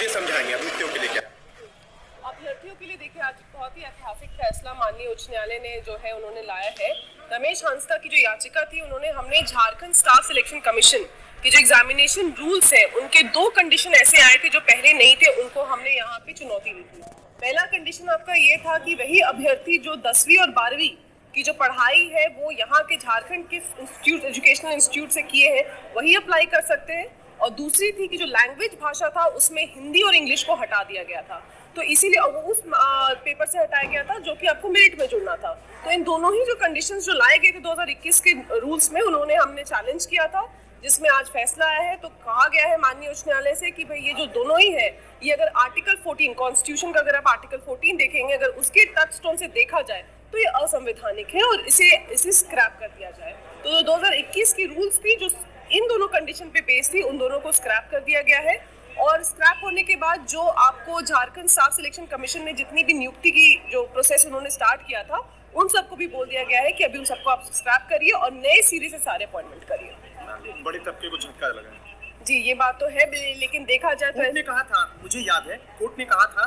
समझाएंगे अभ्यर्थियों के लिए क्या? अभ्यर्थियों के लिए देखिए आज बहुत ही ऐतिहासिक फैसला माननीय उच्च न्यायालय ने जो है उन्होंने लाया है। रमेश हंसदा की जो याचिका थी हमने झारखंड स्टाफ सिलेक्शन कमीशन के जो एग्जामिनेशन रूल्स है उनके 2 कंडीशन ऐसे आए थे जो पहले नहीं थे, उनको हमने यहाँ पे चुनौती दी थी। पहला कंडीशन आपका ये था कि वही अभ्यर्थी जो 10वीं और 12वीं की जो पढ़ाई है वो यहाँ के झारखंड के इंस्टीट्यूट एजुकेशनल इंस्टीट्यूट से किए हैं वही अप्लाई कर सकते हैं। और दूसरी थी कि जो लैंग्वेज भाषा था उसमें हिंदी और इंग्लिश को हटा दिया गया था, तो इसीलिए वो उस पेपर से हटाया गया था जो कि आपको मेरिट में जुड़ना था। तो इन दोनों ही जो कंडीशंस जो लाए गए थे 2021 के रूल्स में हमने चैलेंज किया था, जिसमें आज फैसला आया है। तो कहा गया है माननीय उच्च न्यायालय से कि भाई ये जो दोनों ही है ये अगर आर्टिकल 14 कॉन्स्टिट्यूशन का अगर आप आर्टिकल 14 देखेंगे, अगर उसके टचस्टोन से देखा जाए तो ये असंवैधानिक है और इसे स्क्रैप कर दिया जाए। तो जो 2021 की रूल्स थी जो इन दोनों कंडीशन पे बेस्ड थी उन दोनों को स्क्रैप कर दिया गया है। और स्क्रैप होने के बाद जो आपको झारखंड स्टाफ सिलेक्शन कमीशन ने जितनी भी नियुक्ति की जो प्रोसेस उन्होंने स्टार्ट किया था उन सबको भी बोल दिया गया है कि अभी उन सबको आप स्क्रैप करिए और नए सिरे से सारे अपॉइंटमेंट करिए। बड़े तबके को झटका लगा जी, ये बात तो है, लेकिन देखा जाए तो कोर्ट ने कहा था, मुझे याद है कोर्ट ने कहा था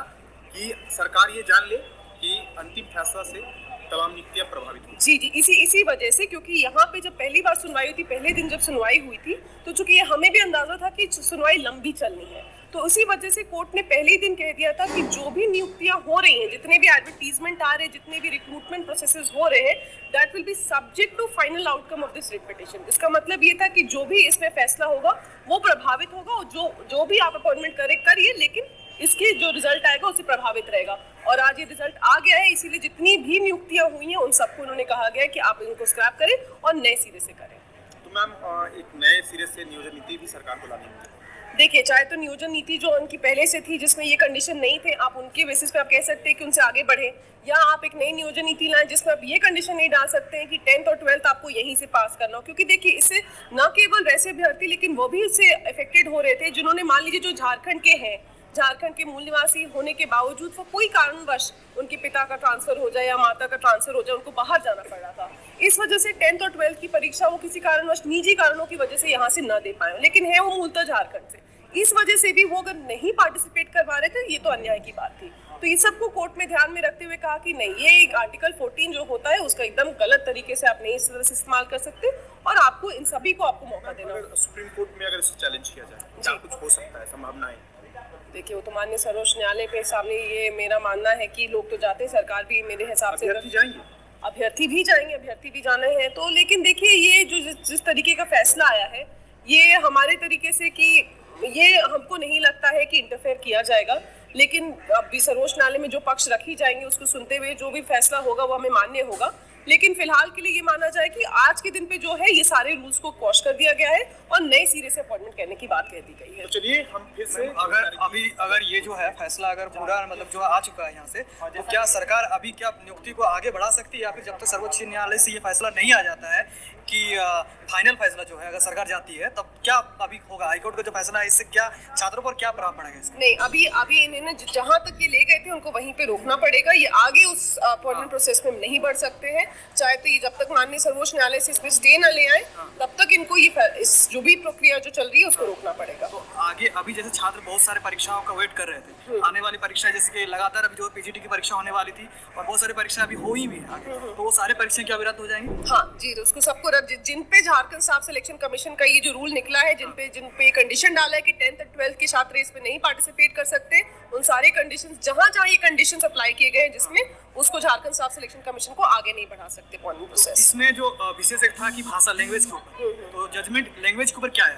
कि सरकार ये जान ले कि अंतिम फैसला से तमाम नियुक्तियां प्रभावित हुई। जी, इसी वजह से, क्योंकि यहाँ पे जब पहली बार सुनवाई हुई थी, पहले दिन जब सुनवाई हुई थी तो चूंकि हमें भी अंदाजा था कि सुनवाई लंबी चलनी है, तो उसी वजह से कोर्ट ने पहले ही दिन कह दिया था कि जो भी नियुक्तियां हो रही हैं, जितने भी एडवर्टीजमेंट आ रहे हैं, जितने भी रिक्रूटमेंट प्रोसेसेस हो रहे हैं, that will be subject to final outcome of this writ petition. इसका मतलब ये था कि जो भी इसमें फैसला होगा वो प्रभावित होगा और जो भी आप अपॉइंटमेंट करिए, लेकिन इसके जो रिजल्ट आएगा उससे प्रभावित रहेगा। और आज ये रिजल्ट आ गया है, इसीलिए जितनी भी नियुक्तियां हुई हैं उन सबको उन्होंने कहा गया है कि आप इनको स्क्रैप करें और नए सिरे से करें। तो मैम एक नए सिरे से नियोजन नीति भी सरकार को लानी होगी। देखिए, चाहे तो नियोजन नीति जो उनकी पहले से थी जिसमें ये कंडीशन नहीं थे, आप उनके बेसिस पे आप कह सकते हैं कि उनसे आगे बढ़े, या आप एक नई नियोजन नीति लाएं जिसमें आप ये कंडीशन नहीं डाल सकते हैं कि 10th और 12th आपको यहीं से पास करना हो। क्योंकि देखिए, इससे न केवल वैसे अभ्यर्थी लेकिन वो भी इससे अफेक्टेड हो रहे थे जिन्होंने, मान लीजिए, जो झारखंड के हैं, झारखंड के मूल निवासी होने के बावजूद वो कोई कारणवश उनके पिता का ट्रांसफर हो जाए या माता का ट्रांसफर हो जाए, उनको बाहर जाना पड़ रहा था। इस वजह से 10th और 12th की परीक्षा वो किसी कारणवश निजी कारणों की वजह से यहाँ से न दे पाए, लेकिन है वो मूलतः झारखंड से, इस वजह से भी वो अगर नहीं पार्टिसिपेट कर पा रहे थे, ये तो अन्याय की बात थी। तो ये सबको कोर्ट में ध्यान में रखते हुए कहा कि नहीं, ये एक आर्टिकल 14 जो होता है उसका एकदम गलत तरीके से आप नहीं इस तरह से इस्तेमाल कर सकते और आपको इन सभी को आपको मौका देना होगा। सुप्रीम कोर्ट में अगर इसे चैलेंज किया जाए क्या कुछ हो सकता है, संभावनाएं? देखिए, वो तो माननीय सर्वोच्च न्यायालय के सामने, ये मेरा मानना है कि लोग तो जाते हैं, सरकार भी मेरे हिसाब से अभ्यर्थी जाएंगे, अभ्यर्थी भी जाने हैं। तो लेकिन देखिए, ये जो जिस तरीके का फैसला आया है ये हमारे तरीके से कि ये हमको नहीं लगता है कि इंटरफेयर किया जाएगा, लेकिन अभी सर्वोच्च न्यायालय में जो पक्ष रखी जाएंगे उसको सुनते हुए जो भी फैसला होगा वो हमें मान्य होगा। लेकिन फिलहाल के लिए ये माना जाए कि आज के दिन पे जो है ये सारे रूल्स को क्वॉश कर दिया गया है और नए सिरे से अपॉइंटमेंट करने की बात कह दी गई है। तो चलिए हम फिर से अगर ये जो है फैसला अगर पूरा मतलब जो आ चुका है यहाँ से, तो क्या सरकार अभी क्या नियुक्ति को आगे बढ़ा सकती है, या फिर जब तक सर्वोच्च न्यायालय से ये फैसला नहीं आ जाता है कि फाइनल फैसला जो है अगर सरकार जाती है तब क्या अभी होगा? हाईकोर्ट का जो फैसला है इससे क्या छात्रों पर क्या प्रभाव पड़ेगा इसका? नहीं, अभी इन्हें जहां तक ये ले गए थे उनको वहीं पे रोकना पड़ेगा। ये आगे उस अपॉइंटमेंट प्रोसेस में नहीं बढ़ सकते हैं, चाहे तो ये जब तक माननीय सर्वोच्च न्यायालय से इसमें स्टे न ले आए तब तक इनको ये इस जो भी प्रक्रिया जो चल रही है उसको रोकना पड़ेगा। तो आगे अभी जैसे छात्र बहुत सारे परीक्षाओं का वेट कर रहे थे, आने वाली परीक्षा जैसे कि लगातार अभी जो पीजीटी की परीक्षा होने वाली थी और बहुत सारी परीक्षा अभी हुई भी है, तो वो सारे परीक्षाएं क्या रद्द हो जाएंगी? हाँ जी, उसको सबको जिन पे झारखंड स्टाफ सिलेक्शन कमीशन का ये जो रूल निकला है, जिन पे कंडीशन डाला है कि 10th और 12th के छात्र इसमें नहीं पार्टिसिपेट कर सकते, उन सारे कंडीशंस जहां ये कंडीशंस अप्लाई किए गए हैं जिसमें उसको झारखंड स्टाफ सिलेक्शन कमीशन को आगे नहीं बढ़ा सकते अपॉइंटमेंट प्रोसेस। इसमें जो विशेष था कि भाषा लैंग्वेज के ऊपर, तो जजमेंट लैंग्वेज के ऊपर क्या है?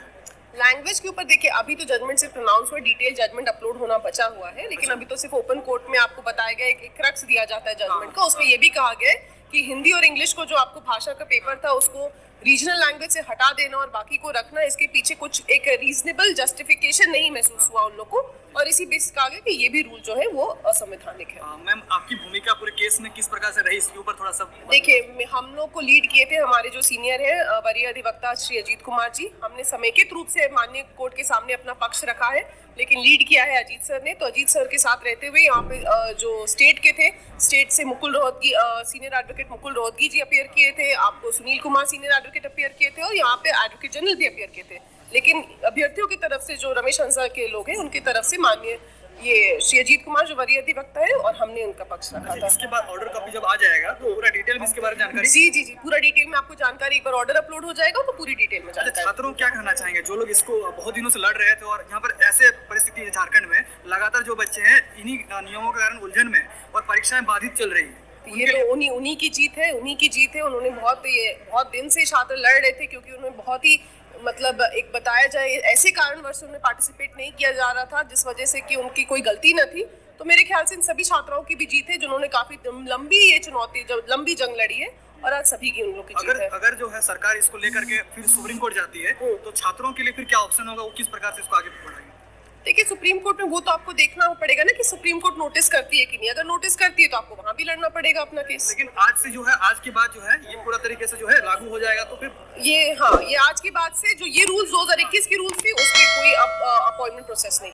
लैंग्वेज के ऊपर देखिए, अभी तो जजमेंट सिर्फ प्रोनाउंस हुआ, डिटेल जजमेंट अपलोड होना बचा हुआ है, लेकिन अभी तो सिर्फ ओपन कोर्ट में आपको बताया गया एक क्रक्स दिया जाता है जजमेंट का। उसमें ये भी कहा गया है कि हिंदी और इंग्लिश को जो आपको भाषा का पेपर था उसको रीजनल लैंग्वेज से हटा देना और बाकी को रखना, इसके पीछे कुछ एक रीजनेबल जस्टिफिकेशन नहीं महसूस हुआ उन लोग को, और इसी बेस कहा गया कि ये भी रूल जो है वो असंवैधानिक है। मैम, आपकी भूमिका पूरे केस में किस प्रकार से रही, इसके ऊपर थोड़ा सा देखिए, हम लोग को लीड किए थे हमारे जो सीनियर है वरीय अधिवक्ता श्री अजीत कुमार जी। हमने समेकित रूप से माननीय कोर्ट के सामने अपना पक्ष रखा है, लेकिन लीड किया है अजीत सर ने। तो अजीत सर के साथ रहते हुए यहाँ पे जो स्टेट के थे, स्टेट से मुकुल रोहतगी, सीनियर एडवोकेट मुकुल रोहतगी जी अपीयर किए थे, आपको Sunil Kumar senior advocate appear किए थे और यहाँ पे एडवोकेट जनरल भी अपीयर किए थे। लेकिन अभ्यर्थियों की तरफ से जो रमेश हंसा के लोग हैं उनकी तरफ से माननीय ये श्री अजीत कुमार जो वरीय अधिवक्ता है और हमने उनका पक्ष रखा था। इसके बाद ऑर्डर कॉपी जब आ जाएगा तो पूरा डिटेल में इसके बारे में जानकारी। जी पूरा डिटेल में आपको जानकारी, एक बार ऑर्डर अपलोड हो जाएगा तो पूरी डिटेल में जानकारी। छात्रों क्या कहना चाहेंगे जो लोग इसको बहुत दिनों से लड़ रहे थे और यहाँ पर ऐसे परिस्थिति है झारखंड में लगातार जो बच्चे हैं इन्हीं नियमों के कारण उलझन में और परीक्षाएं बाधित चल रही है? ये तो उन्हीं की जीत है, उन्होंने बहुत दिन से छात्र लड़ रहे थे क्योंकि उन्होंने बहुत ही मतलब एक बताया जाए ऐसे कारणवश उन्हें पार्टिसिपेट नहीं किया जा रहा था जिस वजह से कि उनकी कोई गलती न थी। तो मेरे ख्याल से इन सभी छात्राओं की भी जीत है जिन्होंने काफी लंबी ये चुनौती लंबी जंग लड़ी है और आज सभी की उन लोगों की जीत है। अगर जो है सरकार इसको लेकर के फिर सुप्रीम कोर्ट जाती है तो छात्रों के लिए फिर क्या ऑप्शन होगा, वो किस प्रकार से इसको आगे बढ़ाएंगे? देखिए सुप्रीम कोर्ट में वो तो आपको देखना पड़ेगा ना कि सुप्रीम कोर्ट नोटिस करती है कि नहीं। अगर नोटिस करती है तो आपको वहां भी लड़ना पड़ेगा अपना केस। लेकिन आज से जो है, आज के बाद जो है ये पूरा तरीके से जो है लागू हो जाएगा तो फिर ये आज के बाद से जो ये रूल्स 2021 के रूल्स थे उसके कोई अपॉइंटमेंट प्रोसेस नहीं।